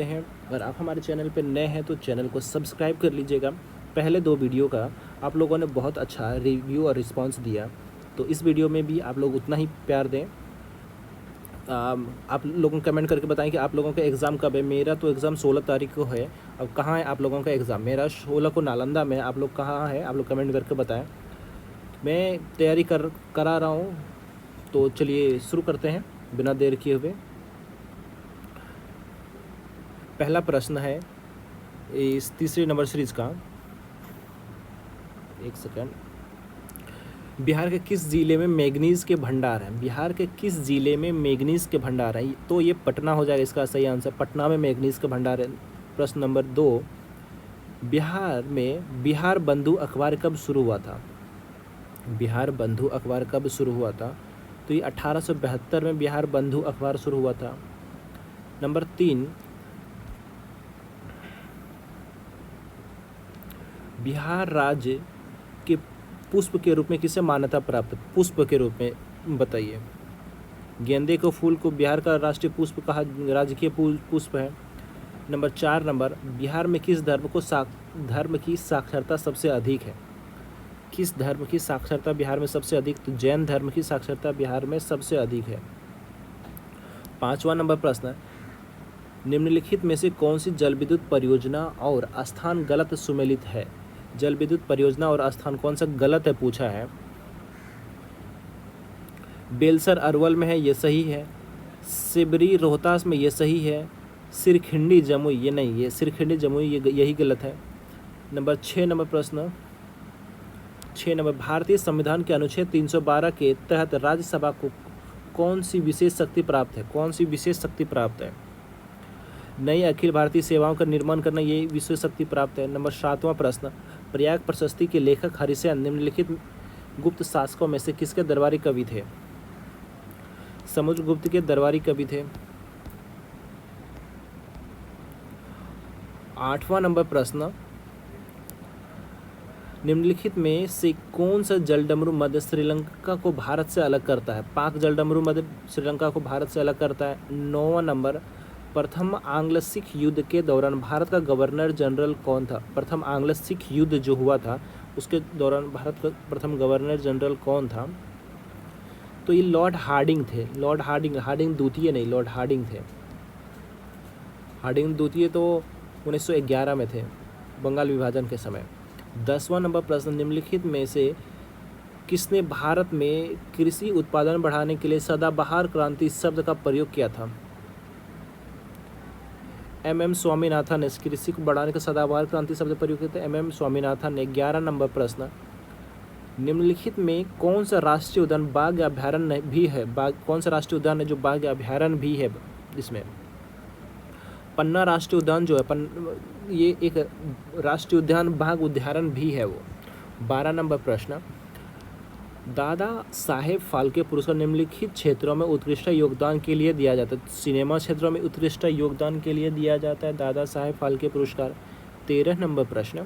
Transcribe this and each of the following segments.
हैं। अगर आप हमारे चैनल पर नए हैं तो चैनल को सब्सक्राइब कर लीजिएगा। पहले 2 वीडियो का आप लोगों ने बहुत अच्छा रिव्यू और रिस्पांस दिया, तो इस वीडियो में भी आप लोग उतना ही प्यार दें। आप लोगों कमेंट करके बताएं कि आप लोगों का एग्ज़ाम कब है। मेरा तो एग्ज़ाम 16 तारीख को है। अब कहाँ है आप लोगों का एग्ज़ाम? मेरा 16 को नालंदा में। आप लोग कहाँ है? आप लोग कमेंट करके बताएं। मैं तैयारी करा रहा हूँ। तो चलिए शुरू करते हैं बिना देर किए हुए। पहला प्रश्न है इस तीसरे नंबर सीरीज का। एक सेकंड। बिहार के किस ज़िले में मैग्नीज़ के भंडार हैं? बिहार के किस ज़िले में मैग्नीज़ के भंडार हैं? तो ये पटना हो जाएगा इसका सही आंसर। पटना में मैग्नीज़ के भंडार है। प्रश्न नंबर 2, बिहार में बिहार बंधु अखबार कब शुरू हुआ था? बिहार बंधु अखबार कब शुरू हुआ था? तो ये 1872 में बिहार बंधु अखबार शुरू हुआ था। नंबर 3, बिहार राज्य के पुष्प के रूप में किसे मान्यता प्राप्त? पुष्प के रूप में बताइए। गेंदे को फूल को बिहार का राष्ट्रीय पुष्प कहा, राजकीय पुष्प है। नंबर 4, बिहार में किस धर्म की साक्षरता सबसे अधिक है? किस धर्म की साक्षरता बिहार में सबसे अधिक? तो जैन धर्म की साक्षरता बिहार में सबसे अधिक है। 5वां नंबर प्रश्न, निम्नलिखित में से कौन सी जल विद्युत परियोजना और स्थान गलत सुमेलित है? जल विद्युत परियोजना और स्थान कौन सा गलत है पूछा है। बेलसर अरवल में है, ये सही है। सिबरी रोहतास में, ये सही है। सिरखिंडी जमुई, ये नहीं, ये सिरखिंडी जमुई यही गलत है। नंबर 6 नंबर प्रश्न, 6 नंबर, भारतीय संविधान के अनुच्छेद 312 के तहत राज्यसभा को कौन सी विशेष शक्ति प्राप्त है? कौन सी विशेष शक्ति प्राप्त है? नई अखिल भारतीय सेवाओं का निर्माण करना, ये विशेष शक्ति प्राप्त है। नंबर 7वां प्रश्न, प्रयाग प्रशस्ति के लेखक हरिसेन निम्नलिखित गुप्त शासकों में से किसके दरबारी कवि थे? समुद्रगुप्त के दरबारी कवि थे। 8वां नंबर प्रश्न, निम्नलिखित में से कौन सा जलडमरू मध्य श्रीलंका को भारत से अलग करता है? पाक जलडमरू मध्य श्रीलंका को भारत से अलग करता है। 9वां नंबर, प्रथम आंग्ल सिख युद्ध के दौरान भारत का गवर्नर जनरल कौन था? प्रथम आंग्ल सिख युद्ध जो हुआ था उसके दौरान भारत का प्रथम गवर्नर जनरल कौन था? तो ये लॉर्ड हार्डिंग थे। लॉर्ड हार्डिंग द्वितीय नहीं, लॉर्ड हार्डिंग थे। हार्डिंग द्वितीय तो 1911 में थे, बंगाल विभाजन के समय। 10वां नंबर प्रश्न, निम्नलिखित में से किसने भारत में कृषि उत्पादन बढ़ाने के लिए सदाबहार क्रांति शब्द का प्रयोग किया था? एम स्वामीनाथन ने कृषि को बढ़ाने का सदाबहार क्रांति शब्द प्रयोग किया था, एम स्वामीनाथन ने। 11 नंबर प्रश्न, निम्नलिखित में कौन सा राष्ट्रीय उद्यान बाघ अभ्यारण्य भी है? कौन सा राष्ट्रीय उद्यान है जो बाघ अभ्यारण्य भी है? इसमें पन्ना राष्ट्रीय उद्यान जो है, ये एक राष्ट्रीय उद्यान बाघ उद्यान भी है वो। 12 नंबर प्रश्न, दादा साहेब फाल्के पुरस्कार निम्नलिखित क्षेत्रों में उत्कृष्ट योगदान के लिए दिया जाता है? सिनेमा क्षेत्रों में उत्कृष्ट योगदान के लिए दिया जाता है दादा साहेब फाल्के पुरस्कार। 13 नंबर प्रश्न,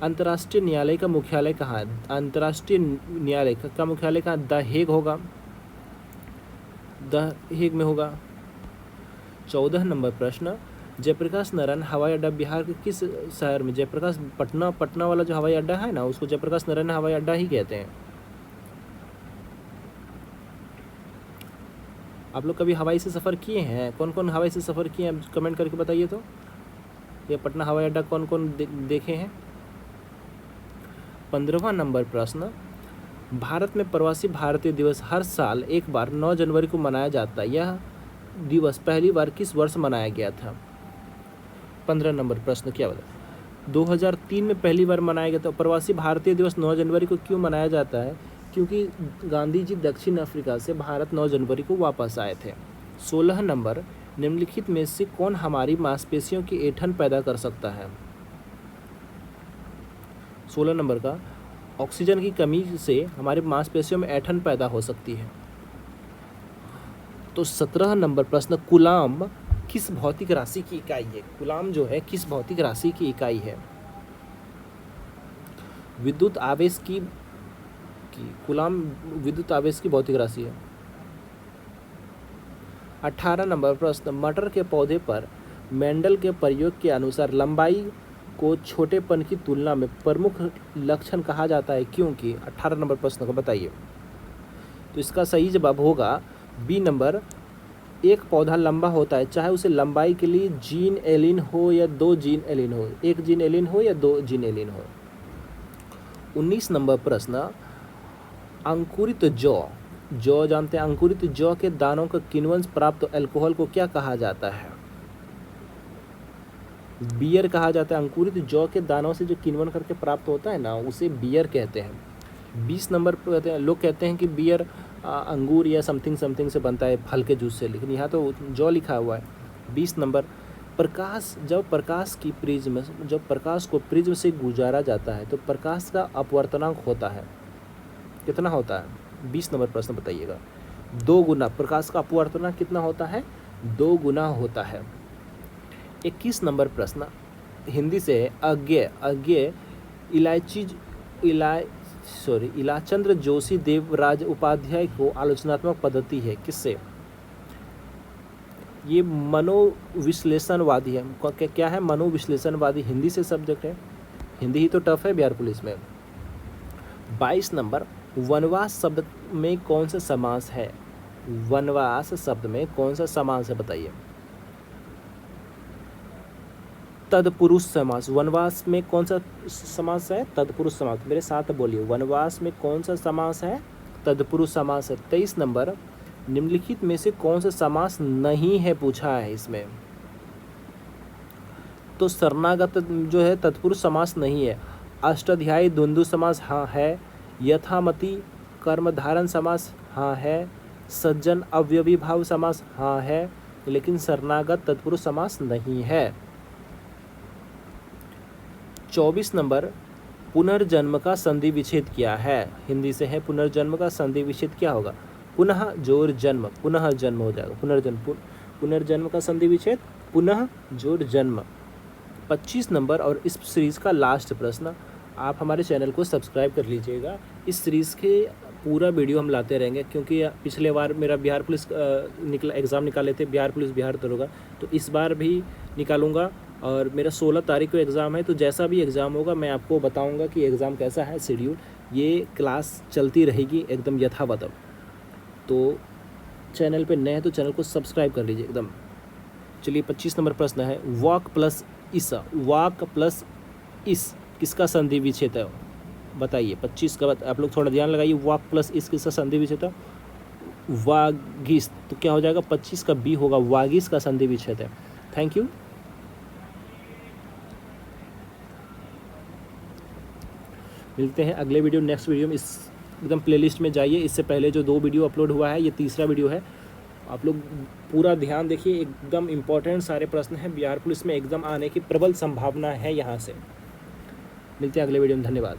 अंतर्राष्ट्रीय न्यायालय का मुख्यालय कहाँ है? अंतर्राष्ट्रीय न्यायालय का मुख्यालय कहाँ? द हेग होगा, द हेग में होगा। 14 नंबर प्रश्न, जयप्रकाश नारायण हवाई अड्डा बिहार के किस शहर में? जयप्रकाश, पटना वाला जो हवाई अड्डा है ना, उसको जयप्रकाश नारायण हवाई अड्डा ही कहते हैं। आप लोग कभी हवाई से सफ़र किए हैं? कौन कौन हवाई से सफ़र किए हैं कमेंट करके बताइए। तो ये पटना हवाई अड्डा कौन कौन देखे हैं? 15वां नंबर प्रश्न, भारत में प्रवासी भारतीय दिवस हर साल एक बार 9 जनवरी को मनाया जाता है। यह दिवस पहली बार किस वर्ष मनाया गया था? 15 नंबर प्रश्न, क्या बता? 2003 में पहली बार मनाया गया था। प्रवासी भारतीय दिवस 9 जनवरी को क्यों मनाया जाता है? क्योंकि गांधी जी दक्षिण अफ्रीका से भारत 9 जनवरी को वापस आए थे। 16 नंबर, निम्नलिखित में से कौन हमारी मांसपेशियों की ऐंठन पैदा कर सकता है? 16 नंबर का, ऑक्सीजन की कमी से हमारी मांसपेशियों में ऐंठन पैदा हो सकती है। तो 17 नंबर प्रश्न, कूलाम किस भौतिक राशि की इकाई है? कूलाम जो है किस भौतिक राशि की इकाई है? विद्युत आवेश की कूलाम विद्युत आवेश की भौतिक राशि है। 18 नंबर प्रश्न, मटर के पौधे पर मेंडल के प्रयोग के अनुसार लंबाई को छोटेपन की तुलना में प्रमुख लक्षण कहा जाता है क्योंकि 18 नंबर प्रश्न को बताइए। तो इसका सही जवाब होगा बी नंबर। एक पौधा लंबा होता है चाहे उसे लंबाई के लिए जीन एलिन हो या 2 जीन एलिन हो, 1 जीन एलिन हो या 2 जीन एलिन हो। 19 नंबर प्रश्न, अंकुरित जौ जानते हैं, अंकुरित जौ के दानों का किण्वन प्राप्त अल्कोहल को क्या कहा जाता है? बियर कहा जाता है। अंकुरित जौ के दानों से जो किण्वन करके प्राप्त होता है ना, उसे बियर कहते हैं। 20 नंबर पर कहते हैं, लोग कहते हैं कि बियर अंगूर या समथिंग से बनता है, फल के जूस से, लेकिन यहाँ तो जौ लिखा हुआ है। 20 नंबर, जब प्रकाश को प्रिज्म से गुजारा जाता है तो प्रकाश का अपवर्तनांक होता है, कितना होता है? 20 नंबर प्रश्न बताइएगा। 2 गुना। प्रकाश का अपवर्तनांक कितना होता है? 2 गुना होता है। 21 नंबर प्रश्न, हिंदी से अज्ञेय इलाचंद्र जोशी देवराज उपाध्याय को आलोचनात्मक पद्धति है किससे? ये मनोविश्लेषणवादी है। क्या है? मनोविश्लेषणवादी हिंदी से सब्जेक्ट है, हिंदी ही तो टफ है बिहार पुलिस में। 22 नंबर, वनवास शब्द में कौन सा समास है? वनवास शब्द में कौन सा समास है बताइए? तत्पुरुष समास। वनवास में कौन सा समास है? तत्पुरुष समास। मेरे साथ बोलिए, वनवास में कौन सा समास है? तत्पुरुष समास है। 23 नंबर, निम्नलिखित में से कौन सा समास नहीं है पूछा है इसमें? तो शरणागत जो है तत्पुरुष समास नहीं है। अष्टाध्यायी द्वंद्व समास हाँ है। यथामति कर्मधारय समास हाँ है। सज्जन अव्ययी भाव समास हाँ है, लेकिन शरणागत तत्पुरुष समास नहीं है। 24 नंबर, पुनर्जन्म का संधि विच्छेद क्या है? हिंदी से है पुनर्जन्म का संधि विच्छेद क्या होगा? पुनः जोर जन्म, पुनः जन्म हो जाएगा। पुनर्जन्म का संधि विच्छेद पुनः जोर जन्म। 25 नंबर और इस सीरीज़ का लास्ट प्रश्न, आप हमारे चैनल को सब्सक्राइब कर लीजिएगा। इस सीरीज़ के पूरा वीडियो हम लाते रहेंगे क्योंकि पिछले बार मेरा बिहार पुलिस एग्ज़ाम निकाले थे, बिहार पुलिस बिहार दरोगा, तो इस बार भी निकालूंगा। और मेरा 16 तारीख को एग्ज़ाम है, तो जैसा भी एग्ज़ाम होगा मैं आपको बताऊंगा कि एग्ज़ाम कैसा है, शेड्यूल। ये क्लास चलती रहेगी एकदम यथावत। तो चैनल पे नए हैं तो चैनल को सब्सक्राइब कर लीजिए एकदम। चलिए 25 नंबर प्रश्न है, वाक प्लस इस किसका संधि विच्छेद है बताइए? 25 का आप लोग थोड़ा ध्यान लगाइए। वाक प्लस इस किसका संधि विच्छेद है? वागिस। तो क्या हो जाएगा? 25 का बी होगा, वागिस का संधि विच्छेद है। Thank you. मिलते हैं अगले वीडियो, नेक्स्ट वीडियो में। इस एकदम प्लेलिस्ट में जाइए। इससे पहले जो 2 वीडियो अपलोड हुआ है, ये तीसरा वीडियो है। आप लोग पूरा ध्यान देखिए, एकदम इम्पोर्टेंट सारे प्रश्न हैं। बिहार पुलिस में एकदम आने की प्रबल संभावना है यहाँ से। मिलते हैं अगले वीडियो में। धन्यवाद।